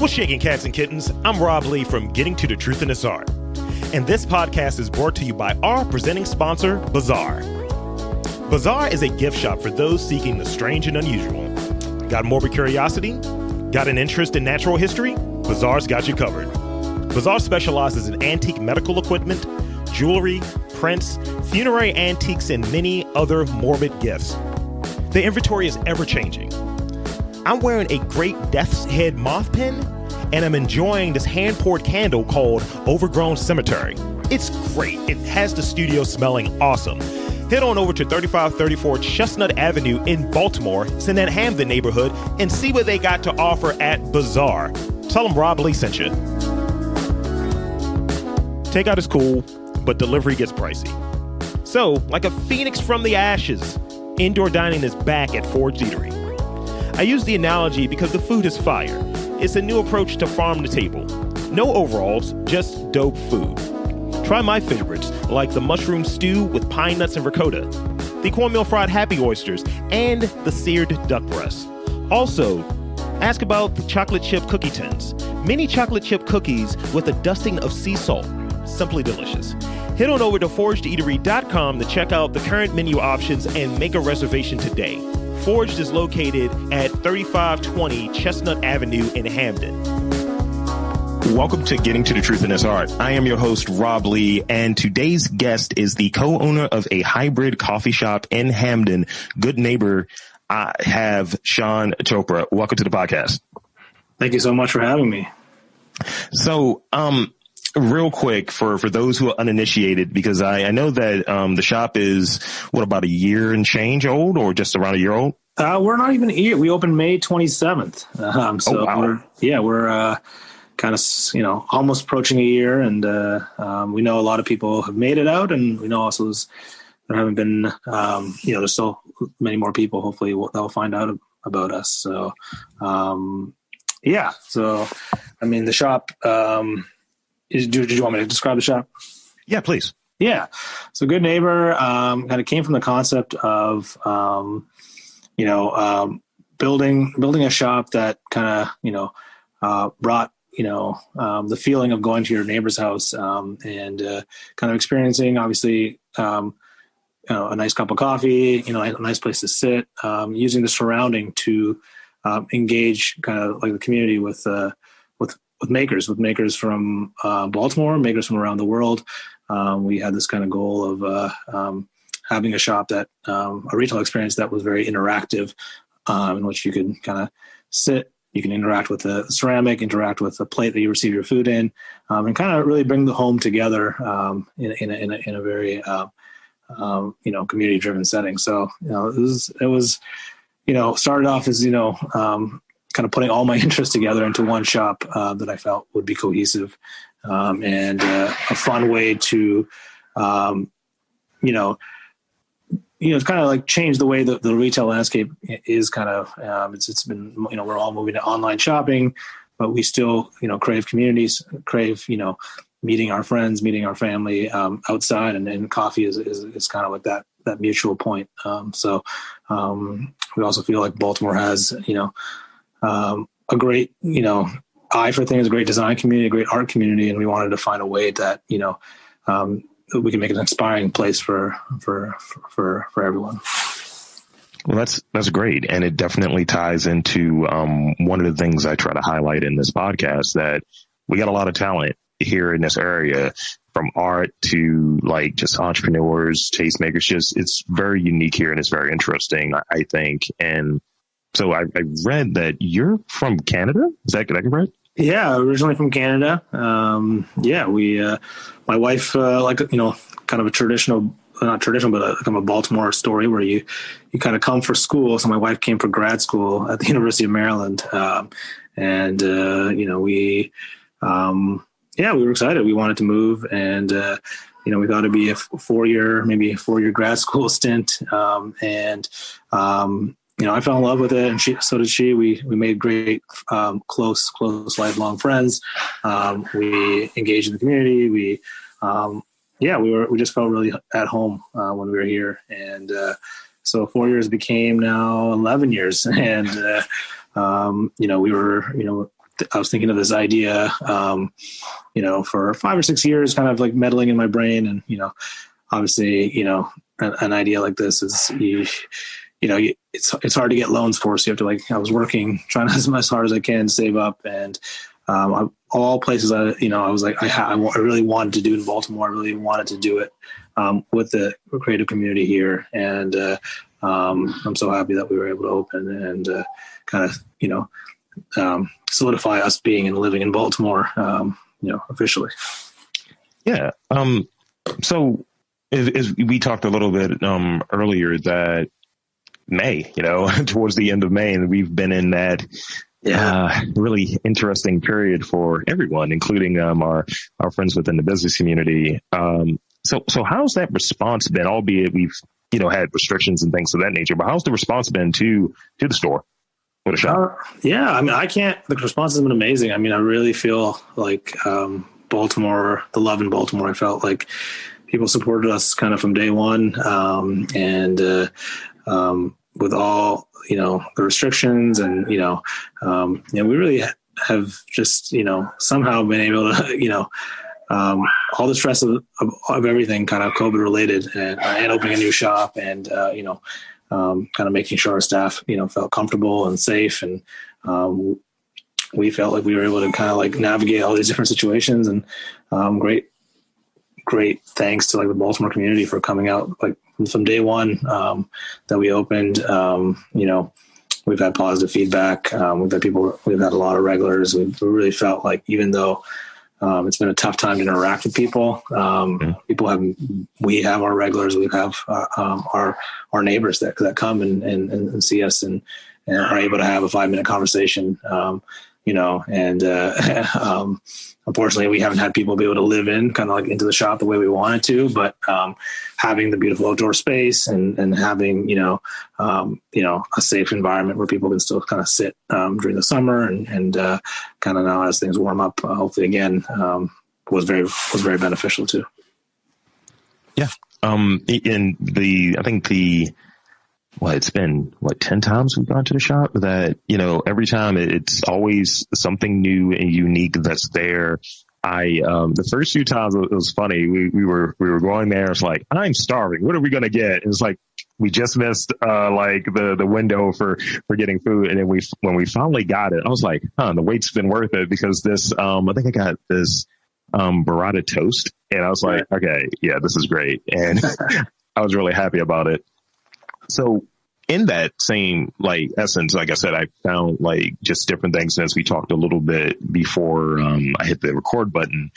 What's shaking, cats and kittens? I'm Rob Lee from Getting to the Truth in This Art. And this podcast is brought to you by our presenting sponsor, Bazaar. Bazaar is a gift shop for those seeking the strange and unusual. Got morbid curiosity? Got an interest in natural history? Bazaar's got you covered. Bazaar specializes in antique medical equipment, jewelry, prints, funerary antiques, and many other morbid gifts. The inventory is ever-changing. I'm wearing a great death's head moth pin, and I'm enjoying this hand-poured candle called Overgrown Cemetery. It's great. It has the studio smelling awesome. Head on over to 3534 Chestnut Avenue in Baltimore. It's in that Hamden neighborhood, and see what they got to offer at Bazaar. Tell them Rob Lee sent you. Takeout is cool, but delivery gets pricey. So, like a phoenix from the ashes, indoor dining is back at Forged Eatery. I use the analogy because the food is fire. It's a new approach to farm to table. No overalls, just dope food. Try my favorites, like the mushroom stew with pine nuts and ricotta, the cornmeal fried happy oysters, and the seared duck breast. Also, ask about the chocolate chip cookie tins. Mini chocolate chip cookies with a dusting of sea salt. Simply delicious. Head on over to forgedeatery.com to check out the current menu options and make a reservation today. Forged is located at 3520 Chestnut Avenue in Hamden. Welcome to Getting to the Truth in This Art. I am your host, Rob Lee, and today's guest is the co-owner of a hybrid coffee shop in Hamden. Good neighbor. I have Shawn Chopra. Welcome to the podcast. Thank you so much for having me. So, real quick for those who are uninitiated, because I know that the shop is about a year and change old, or just around a year old. We're not even a year. We opened May 27th. So wow. we're kind of almost approaching a year, and we know a lot of people have made it out, and we know also there haven't been there's still many more people hopefully that'll find out about us. So so I mean the shop. Did you want me to describe the shop? Yeah, please. Yeah. So Good Neighbor kind of came from the concept of, building a shop that kind of, brought, the feeling of going to your neighbor's house and kind of experiencing, obviously, a nice cup of coffee, a nice place to sit, using the surrounding to engage kind of like the community with makers from Baltimore, makers from around the world. We had this kind of goal of having a shop that a retail experience that was very interactive, in which you could kind of sit, you can interact with the ceramic, interact with the plate that you receive your food in, and kind of really bring the home together in a very community-driven setting. So it was started off as kind of putting all my interests together into one shop that I felt would be cohesive and a fun way to, it's kind of like change the way that the retail landscape is kind of, it's been, we're all moving to online shopping, but we still, crave communities, crave, meeting our friends, meeting our family outside, and coffee is kind of like that mutual point. So we also feel like Baltimore has, a great, eye for things, a great design community, a great art community. And we wanted to find a way that, we can make an inspiring place for everyone. Well, that's great. And it definitely ties into, one of the things I try to highlight in this podcast, that we got a lot of talent here in this area, from art to like just entrepreneurs, tastemakers. It's very unique here, and it's very interesting, I think. And so I read that you're from Canada. Is that correct? Yeah, originally from Canada. My wife, kind of a traditional, not traditional, but kind of a Baltimore story where you kind of come for school. So my wife came for grad school at the University of Maryland. We were excited. We wanted to move, and, we thought it'd be a 4-year grad school stint. I fell in love with it, and so did she. We made great, close, lifelong friends. We engaged in the community. We just felt really at home when we were here. And so 4 years became now 11 years. And, we were, I was thinking of this idea, for 5 or 6 years, kind of like meddling in my brain. And, obviously, an idea like this is, it's hard to get loans for. So you have to I was working, trying as hard as I can to save up. And all places I was like, I really wanted to do it in Baltimore. I really wanted to do it with the creative community here. And I'm so happy that we were able to open and kind of, solidify us being and living in Baltimore, officially. Yeah. So as we talked a little bit earlier that May, towards the end of May, and we've been in that really interesting period for everyone, including our friends within the business community. So how's that response been? Albeit we've had restrictions and things of that nature, but how's the response been to the store? What a shot! The response has been amazing. I mean, I really feel like Baltimore, the love in Baltimore. I felt like people supported us kind of from day one, and with all the restrictions, and we really have just somehow been able to all the stress of everything kind of COVID related, and opening a new shop, and kind of making sure our staff felt comfortable and safe, and we felt like we were able to kind of like navigate all these different situations. And great thanks to like the Baltimore community for coming out like from day one that we opened. We've had positive feedback. We've had a lot of regulars. We really felt like, even though it's been a tough time to interact with people, we have our regulars. We have our neighbors that come and see us and are able to have a 5-minute conversation. Unfortunately, we haven't had people be able to live kind of like into the shop the way we wanted to, but having the beautiful outdoor space and having, a safe environment where people can still kind of sit during the summer and kind of now as things warm up, hopefully again, was very beneficial too. Yeah. It's been 10 times we've gone to the shop that, every time it's always something new and unique that's there. The first few times it was funny. We were going there. It's like, I'm starving. What are we going to get? And it's like, we just missed the window for getting food. And then when we finally got it, I was like, the wait's been worth it, because this, I think I got this burrata toast, and I was like, okay, yeah, this is great. And I was really happy about it. So in that same essence, like I said, I found just different things as we talked a little bit before I hit the record button,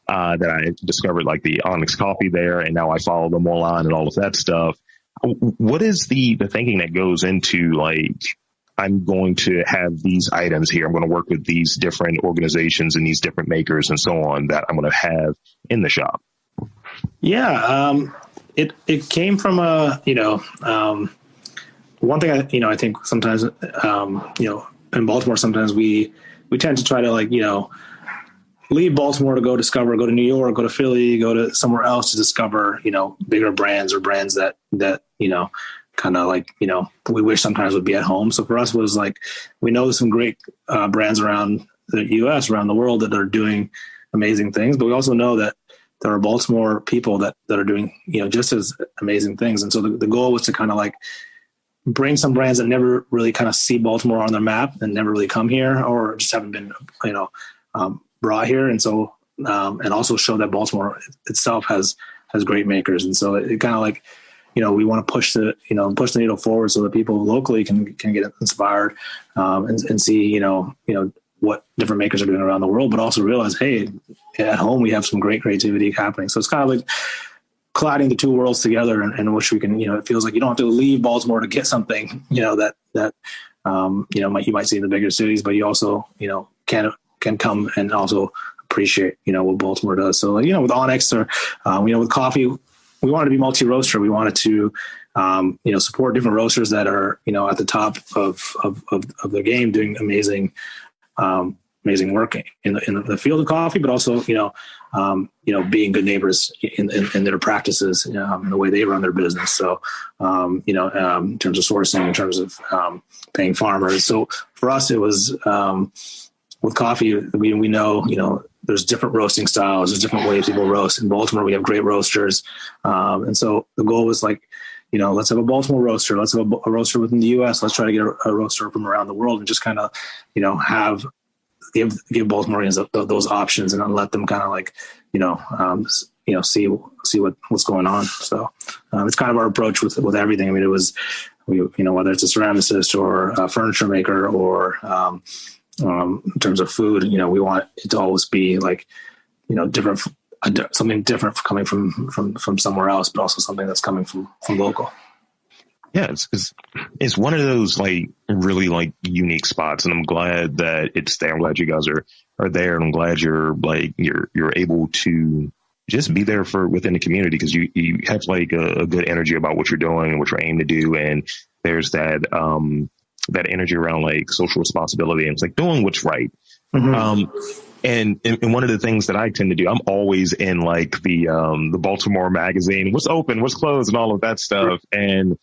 that I discovered the Onyx coffee there, and now I follow them online and all of that stuff. What is the thinking that goes into I'm going to have these items here, I'm going to work with these different organizations and these different makers and so on that I'm going to have in the shop? Yeah. It came from one thing I think sometimes, in Baltimore, sometimes we tend to try to leave Baltimore to go discover, go to New York, go to Philly, go to somewhere else to discover, bigger brands or brands that kind of we wish sometimes would be at home. So for us, it was we know some great brands around the U.S., around the world that are doing amazing things, but we also know that there are Baltimore people that are doing, just as amazing things. And so the goal was to kind of bring some brands that never really kind of see Baltimore on their map and never really come here or just haven't been, brought here. And so, and also show that Baltimore itself has great makers. And so it kind of we want to push the needle forward so that people locally can get inspired, and see, what different makers are doing around the world, but also realize, hey, at home we have some great creativity happening. So it's kind of colliding the two worlds together, and which we can, it feels like you don't have to leave Baltimore to get something, that you might see in the bigger cities, but you also, can come and also appreciate, what Baltimore does. So with Onyx or, with coffee, we wanted to be multi-roaster. We wanted to, support different roasters that are, at the top of their game, doing amazing work in the field of coffee, but also, being good neighbors in their practices, in the way they run their business. So, in terms of sourcing, in terms of paying farmers. So for us, it was, with coffee, we know, there's different roasting styles. There's different ways people roast. In Baltimore, we have great roasters. And so the goal was like, let's have a Baltimore roaster. Let's have a roaster within the US. Let's try to get a roaster from around the world and just kind of, give Baltimoreans those options and let them kind of like, see what's going on. So it's kind of our approach with everything. I mean, it was, whether it's a ceramicist or a furniture maker or in terms of food, we want it to always be like, different, something different coming from somewhere else, but also something that's coming from local. Yeah, it's one of those like really like unique spots, and I'm glad that it's there. I'm glad you guys are there, and I'm glad you're able to just be there for within the community, because you have like a good energy about what you're doing and what you're aiming to do, and there's that energy around like social responsibility, and it's like doing what's right. Mm-hmm. And one of the things that I tend to do, I'm always in like the Baltimore magazine, what's open, what's closed, and all of that stuff. And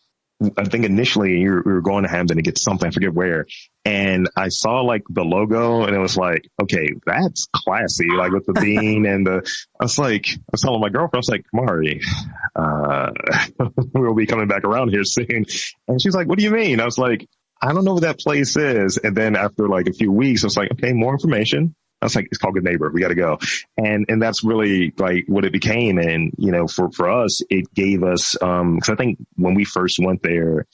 I think initially we were going to Hampton to get something, I forget where, and I saw like the logo, and it was like, okay, that's classy, like with the bean and I was telling my girlfriend, I was like, Mari, we'll be coming back around here soon. And she's like, what do you mean? I was like, I don't know what that place is. And then after like a few weeks, I was like, okay, more information. I was like, it's called Good Neighbor. We got to go. And that's really like what it became. And, for us, it gave us, cause I think when we first went there,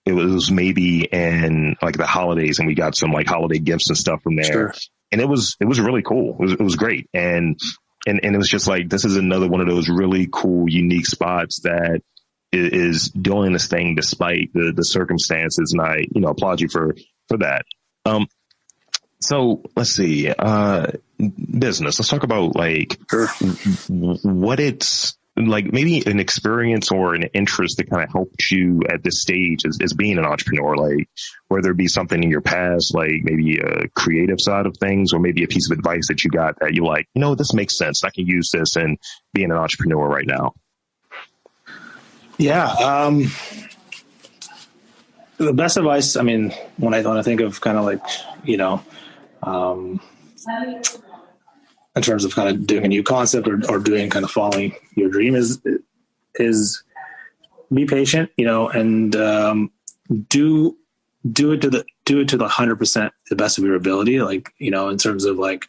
it was maybe in like the holidays, and we got some like holiday gifts and stuff from there. Sure. And it was really cool. It was great. And it was just like, this is another one of those really cool, unique spots that is doing this thing despite the circumstances. And I, applaud you for that. So let's see, business. Let's talk about like what it's like, maybe an experience or an interest that kind of helped you at this stage as being an entrepreneur, like whether it be something in your past, like maybe a creative side of things, or maybe a piece of advice that you got that you like, this makes sense. I can use this in being an entrepreneur right now. Yeah. The best advice, I mean, when I think of kind of like, in terms of kind of doing a new concept or doing kind of following your dream is be patient, and do it to the 100%, the best of your ability. Like, in terms of like,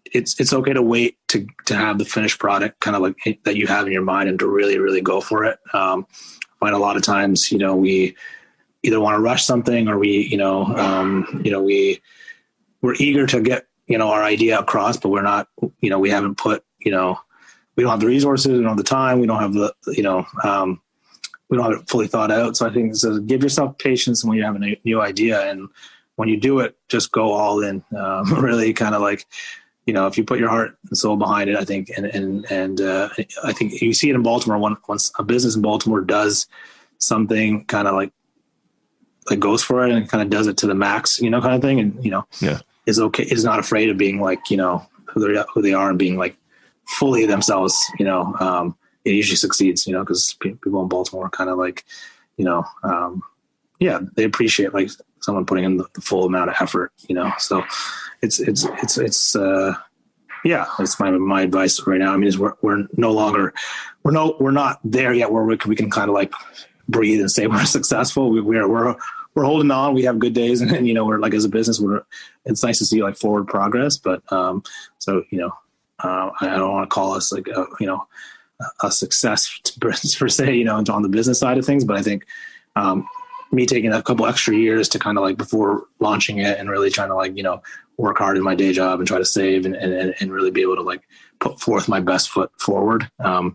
it's okay to wait to have the finished product kind of like that you have in your mind, and to really, really go for it. I find a lot of times, we either want to rush something, or we're eager to get, our idea across, but we're not, we haven't put, we don't have the resources, we don't have the time, we don't have the, we don't have it fully thought out. So I think give yourself patience when you have a new idea, and when you do it, just go all in, really kind of like, if you put your heart and soul behind it, I think, and I think you see it in Baltimore. Once a business in Baltimore does something kind of like goes for it and kind of does it to the max, kind of thing. And, is okay. Is not afraid of being like, who they are and being like fully themselves, it usually succeeds, cause people in Baltimore are kind of like, they appreciate like someone putting in the full amount of effort, so it's my advice right now. I mean, is we're not there yet where we can kind of like breathe and say we're successful. We're holding on. We have good days, and we're like, as a business, it's nice to see like forward progress. But I don't want to call us like a success per se, on the business side of things. But I think me taking a couple extra years to kind of like before launching it and really trying to like work hard in my day job and try to save and really be able to like put forth my best foot forward. Although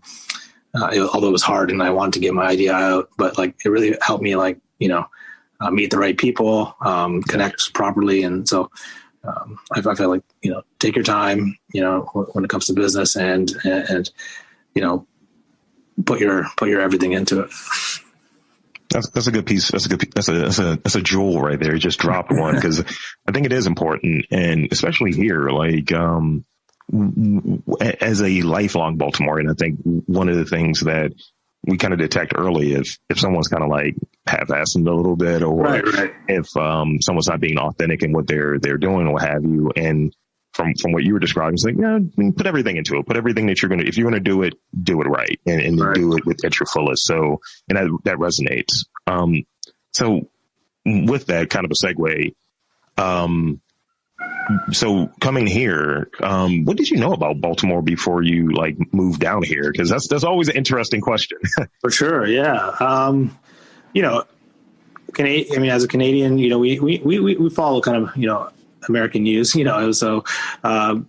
it was hard and I wanted to get my idea out, but like it really helped me like meet the right people, connect properly. And so I feel like, take your time, when it comes to business and put your everything into it. That's a good piece. That's a jewel right there. You just dropped one, because I think it is important. And especially here, like, as a lifelong Baltimorean, I think one of the things that we kind of detect early if someone's kind of like half-assing a little bit, or right. if someone's not being authentic in what they're doing or what have you. And from what you were describing, it's like, put everything into it. Put everything that if you're going to do it right, and Right. do it at your fullest. So, and that resonates. So with that kind of a segue, so coming here, what did you know about Baltimore before you like moved down here? Because that's always an interesting question. For sure. Yeah. As a Canadian, we follow kind of, American news, so, and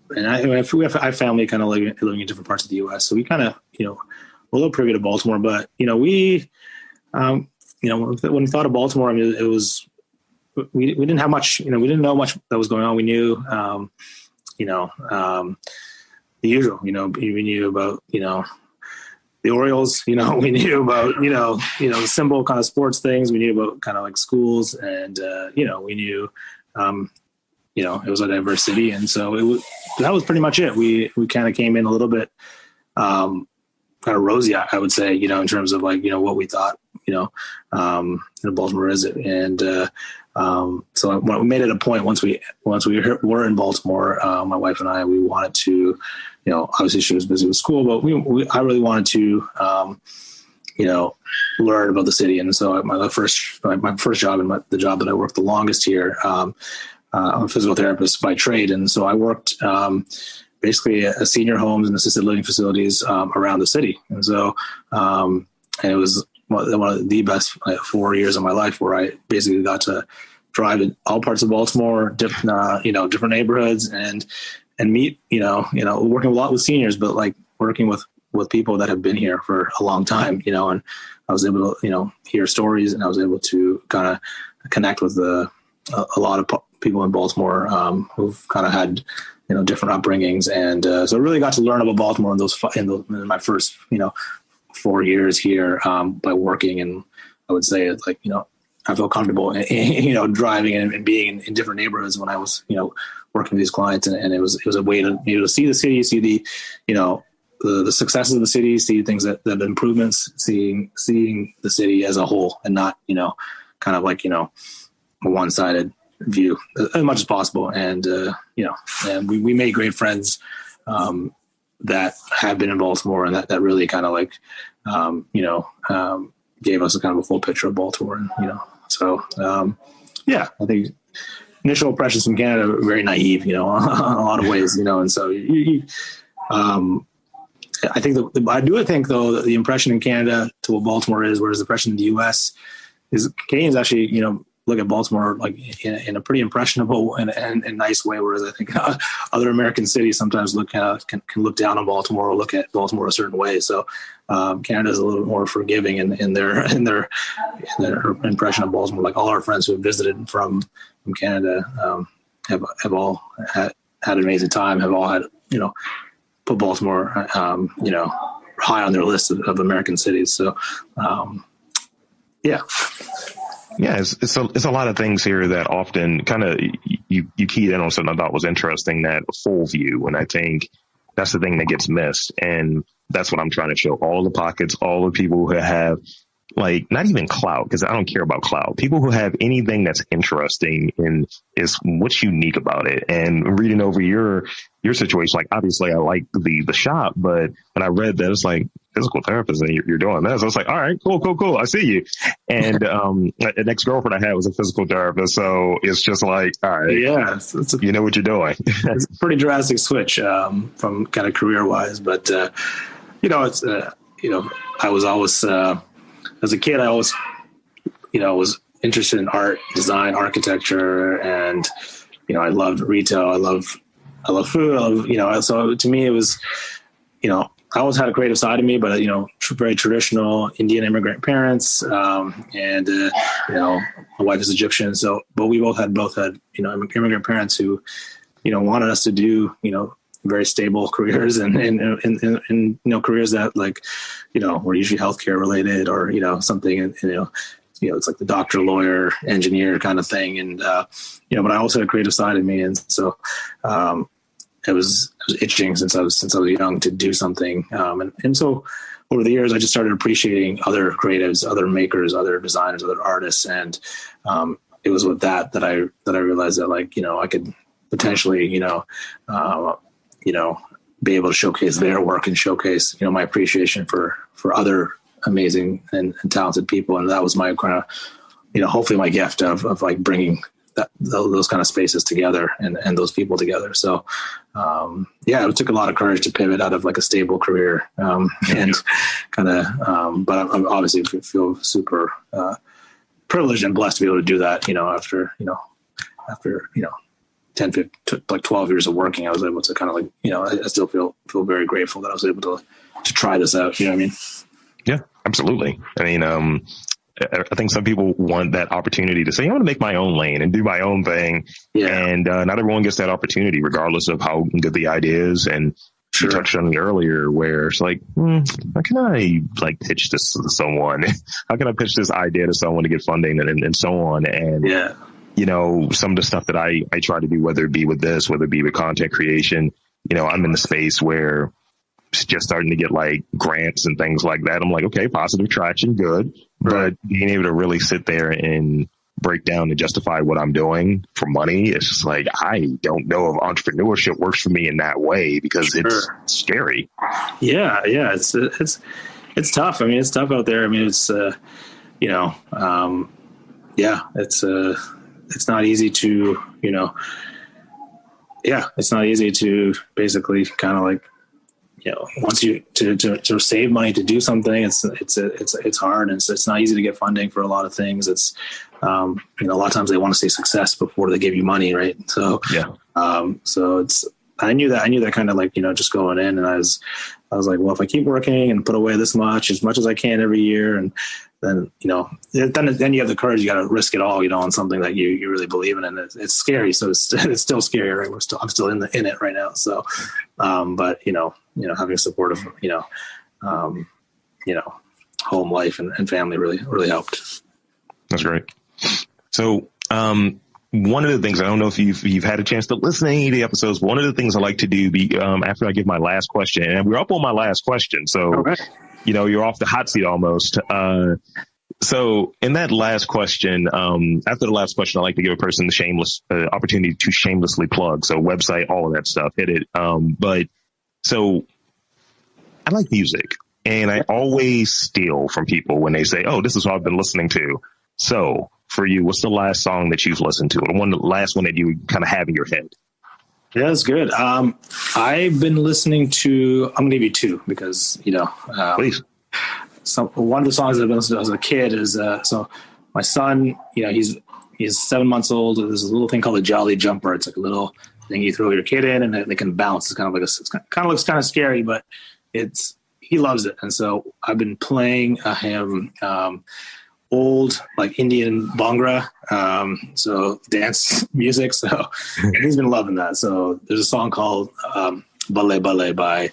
we have family kind of living in different parts of the U.S. So we kind of, we're a little privy to Baltimore, but, when we thought of Baltimore, I mean, it was, we didn't have much, we didn't know much that was going on. We knew, the usual, we knew about, the Orioles, we knew about, the simple kind of sports things. We knew about kind of like schools, and, we knew, it was a diverse city. And so that was pretty much it. We kind of came in a little bit, kind of rosy, I would say, in terms of like, what we thought, Baltimore is. And, so we made it a point once we were in Baltimore, my wife and I, we wanted to, obviously she was busy with school, but I really wanted to, learn about the city. And so my first job, and the job that I worked the longest here, I'm a physical therapist by trade. And so I worked, basically at senior homes and assisted living facilities, around the city. And so, and it was one of the best 4 years of my life, where I basically got to drive in all parts of Baltimore, different neighborhoods, and meet, working a lot with seniors, but like working with people that have been here for a long time, and I was able to, hear stories, and I was able to kind of connect with a lot of people in Baltimore, who've kind of had, different upbringings. And, so I really got to learn about Baltimore in my first, 4 years here, by working. And I would say it's like, I feel comfortable, driving and being in different neighborhoods when I was, working with these clients. And it was a way to see the city, see the, the successes of the city, see things that improvements, seeing the city as a whole, and not, kind of like, a one-sided view as much as possible. And, and we made great friends, that have been in Baltimore, and that really kind of like, gave us a kind of a full picture of Baltimore. And, so, I think initial impressions from Canada are very naive, in a lot of ways, and so I think I do think though that the impression in Canada to what Baltimore is, whereas the impression in the U.S. is Canadians actually, look at Baltimore like in a pretty impressionable and nice way, whereas I think other American cities sometimes can look down on Baltimore or look at Baltimore a certain way. So Canada is a little more forgiving in their impression of Baltimore. Like all our friends who have visited from Canada have all had an amazing time. Have all had put Baltimore high on their list of American cities. So yeah. Yeah, it's a lot of things here that often kind of you keyed in on something I thought was interesting, that full view. And I think that's the thing that gets missed. And that's what I'm trying to show. All the pockets, all the people who have like not even clout, because I don't care about clout. People who have anything that's interesting and is what's unique about it. And reading over your situation, like obviously I like the shop, but when I read that, it's like physical therapist and you're doing this. I was like, all right, cool. I see you. And an ex-girlfriend I had was a physical therapist, so it's just like, all right, yeah, you know what you're doing. It's a pretty drastic switch from kind of career wise, but it's I was always as a kid, I always was interested in art, design, architecture, and I loved retail. I love food. So to me it was I always had a creative side of me, but very traditional Indian immigrant parents, and my wife is Egyptian. So, but we both had immigrant parents who wanted us to do very stable careers and careers that were usually healthcare related or something, and it's like the doctor, lawyer, engineer kind of thing, and but I also had a creative side of me, and so it was itching since I was young to do something, and so over the years, I just started appreciating other creatives, other makers, other designers, other artists. And, it was with that I realized that, like, I could potentially, be able to showcase their work and showcase, my appreciation for other amazing and talented people. And that was my kind of, hopefully my gift of like bringing those kind of spaces together and those people together. So, it took a lot of courage to pivot out of like a stable career, and kind of, but I obviously feel super, privileged and blessed to be able to do that, after 10, 15, like 12 years of working, I was able to kind of like, I still feel very grateful that I was able to try this out. You know what I mean? Yeah, absolutely. I mean, I think some people want that opportunity to say, I want to make my own lane and do my own thing. Yeah. And not everyone gets that opportunity, regardless of how good the idea is. And you touched on it earlier, where it's like, how can I like pitch this to someone? How can I pitch this idea to someone to get funding and so on? And, some of the stuff that I try to do, whether it be with this, whether it be with content creation, I'm in the space where it's just starting to get like grants and things like that. I'm like, okay, positive traction, good. Right. But being able to really sit there and break down and justify what I'm doing for money, it's just like, I don't know if entrepreneurship works for me in that way, because it's scary. Yeah. It's tough. I mean, it's tough out there. I mean, it's, it's not easy to, it's not easy to basically kind of like, once you to save money to do something, it's hard, and it's not easy to get funding for a lot of things. It's a lot of times they want to see success before they give you money, right? So so it's I knew that kind of like just going in, and I was like, well, if I keep working and put away this much as I can every year, and then then you have the courage, you got to risk it all, on something that you really believe in, and it's scary. So it's still scary, right? I'm still in it right now. So, but having supportive, home life and family really helped. That's great. So, one of the things, I don't know if you've had a chance to listen to any of the episodes, one of the things I like to do after I give my last question, and we're up on my last question, so you're off the hot seat almost. So in that last question, after the last question, I like to give a person the shameless opportunity to shamelessly plug. So website, all of that stuff, hit it. But so I like music, and I always steal from people when they say, oh, this is what I've been listening to. So for you, what's the last song that you've listened to, or the last one that you kind of have in your head? Yeah, that's good. I've been listening to, I'm going to give you two because, please. So one of the songs I've been listening to as a kid is, so my son, he's 7 months old. There's a little thing called a Jolly Jumper. It's like a little thing you throw your kid in and they can bounce. It's kind of like looks kind of scary, but he loves it. And so I've been playing him, old like Indian Bhangra, so dance music. So he's been loving that. So there's a song called Balle Balle by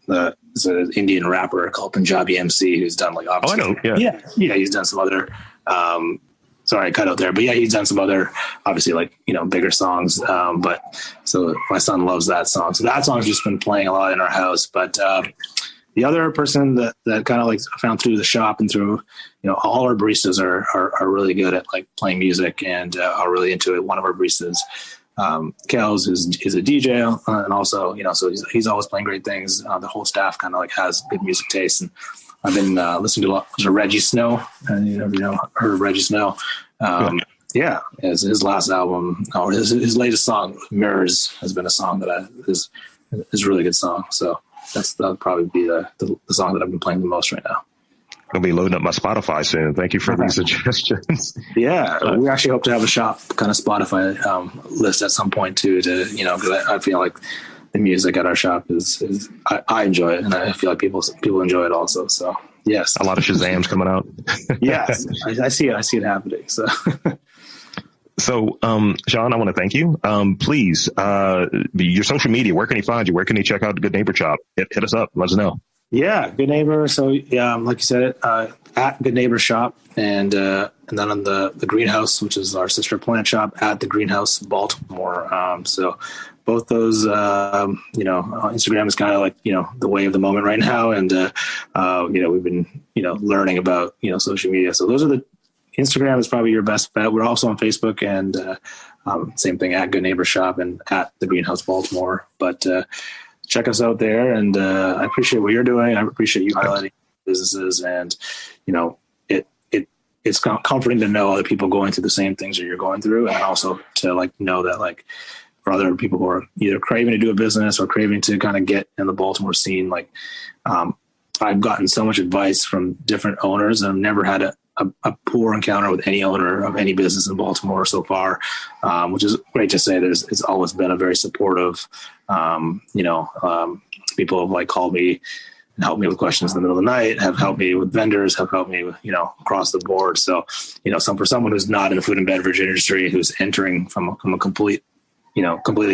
it's an Indian rapper called Punjabi MC who's done like obviously. Oh, I know. Yeah. He's done some other. Sorry, I cut out there, but yeah, he's done some other obviously like bigger songs. But so my son loves that song. So that song's just been playing a lot in our house. But the other person that kind of like found through the shop and through, all our baristas are really good at like playing music and are really into it. One of our baristas, Kels, is a DJ, and also, so he's always playing great things. The whole staff kind of like has good music taste. And I've been listening to a lot of Reggie Snow, and heard of Reggie Snow. His last album, or his latest song, Mirrors, has been a song that is a really good song. So that'll probably be the song that I've been playing the most right now. I'll be loading up my Spotify soon. Thank you for these suggestions. Yeah, we actually hope to have a shop kind of Spotify list at some point too. Because I feel like the music at our shop is I enjoy it, and I feel like people enjoy it also. So yes, a lot of Shazams coming out. Yes, I see it happening. So. So, Shawn, I want to thank you. Please, your social media, where can he find you? Where can he check out the Good Neighbor Shop? Hit us up. Let us know. Yeah, Good Neighbor. So like you said, at Good Neighbor Shop, and then on the Greenhouse, which is our sister plant shop, at the Greenhouse Baltimore. So both those, Instagram is kind of like the way of the moment right now, and we've been learning about social media. So those are the Instagram is probably your best bet. We're also on Facebook, and same thing at Good Neighbor Shop and at the Greenhouse Baltimore. But check us out there, and I appreciate what you're doing. I appreciate you highlighting businesses, and it's comforting to know other people going through the same things that you're going through, and also to know that for other people who are either craving to do a business or craving to kind of get in the Baltimore scene, I've gotten so much advice from different owners, and I've never had a poor encounter with any owner of any business in Baltimore so far, which is great to say. It's always been a very supportive, people have called me and helped me with questions in the middle of the night, have helped me with vendors, have helped me with, across the board. So, for someone who's not in the food and beverage industry, who's entering from a completely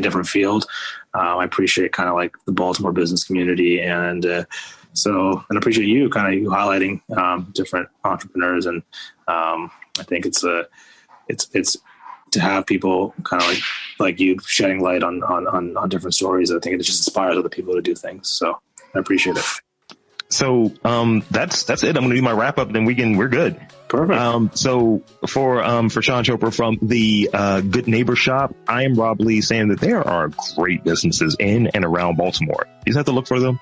different field, I appreciate kind of the Baltimore business community, and and appreciate you highlighting different entrepreneurs, and I think it's to have people kind of like you shedding light on different stories. I think it just inspires other people to do things. So I appreciate it. So that's it. I'm going to do my wrap up, then we're good. Perfect. So for Shawn Chopra from the Good Neighbor Shop, I am Rob Lee, saying that there are great businesses in and around Baltimore. You just have to look for them.